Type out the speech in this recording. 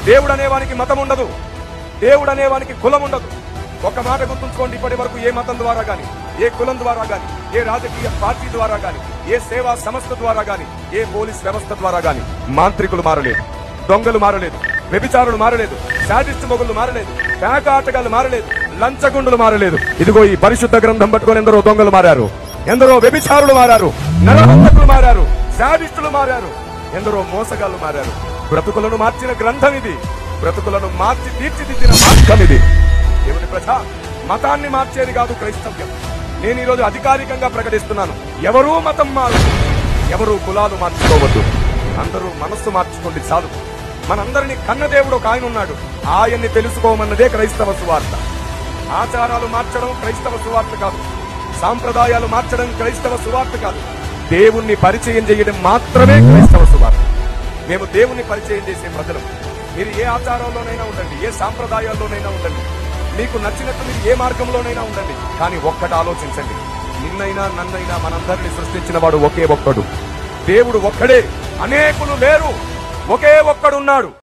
దేవుడు అనేవానికి మతం ఉండదు, దేవుడు అనేవానికి కులం ఉండదు. ఒక మాట గుర్తుంచుకోండి, ఇప్పటి వరకు ఏ మతం ద్వారా గాని, ఏ కులం ద్వారా గాని, ఏ రాజకీయ పార్టీ ద్వారా గాని, ఏ సేవా సంస్థ ద్వారా గాని, ఏ పోలీస్ వ్యవస్థ ద్వారా గాని మాంత్రికులు మారలేదు, దొంగలు మారలేదు, వ్యభిచారులు మారలేదు, శాడిస్ట్ మొగుళ్ళు మారలేదు, పేక ఆటగాళ్ళు మారలేదు, లంచగుండులు మారలేదు. ఇదిగో ఈ పరిశుద్ధ గ్రంథం పట్టుకొని ఎందరో దొంగలు మారారు, ఎందరో వ్యభిచారులు మారారు, నరహంతకులు మారారు, శాడిస్టులు మారారు, ఎందరో మోసగాళ్ళు మారారు. బ్రతుకులను మార్చిన గ్రంథం ఇది, బ్రతుకులను మార్చి తీర్చిదిద్దిన మార్గం ఇది. దేవుని ప్రజా, మతాన్ని మార్చేది కాదు క్రైస్తవ్యం. నేను ఈరోజు అధికారికంగా ప్రకటిస్తున్నాను, ఎవరూ మతం మారు, ఎవరూ కులాలు మార్చుకోవద్దు, అందరూ మనస్సు మార్చుకోండి చాలు. మనందరినీ కన్నదేవుడు ఒక ఆయన ఉన్నాడు, ఆయన్ని తెలుసుకోమన్నదే క్రైస్తవ సువార్త. ఆచారాలు మార్చడం క్రైస్తవ సువార్త కాదు, సాంప్రదాయాలు మార్చడం క్రైస్తవ సువార్త కాదు, దేవుణ్ణి పరిచయం చేయడం మాత్రమే క్రైస్తవ సువార్త. మేము దేవుణ్ణి పరిచయం చేసే ప్రజలు. మీరు ఏ ఆచారంలోనైనా ఉండండి, ఏ సాంప్రదాయాల్లోనైనా ఉండండి, మీకు నచ్చినట్టు మీరు ఏ మార్గంలోనైనా ఉండండి, కానీ ఒక్కటి ఆలోచించండి, నిన్నైనా నన్నైనా మనందరినీ సృష్టించిన వాడు ఒకే ఒక్కడు. దేవుడు ఒక్కడే, అనేకులు లేరు, ఒకే ఒక్కడున్నాడు.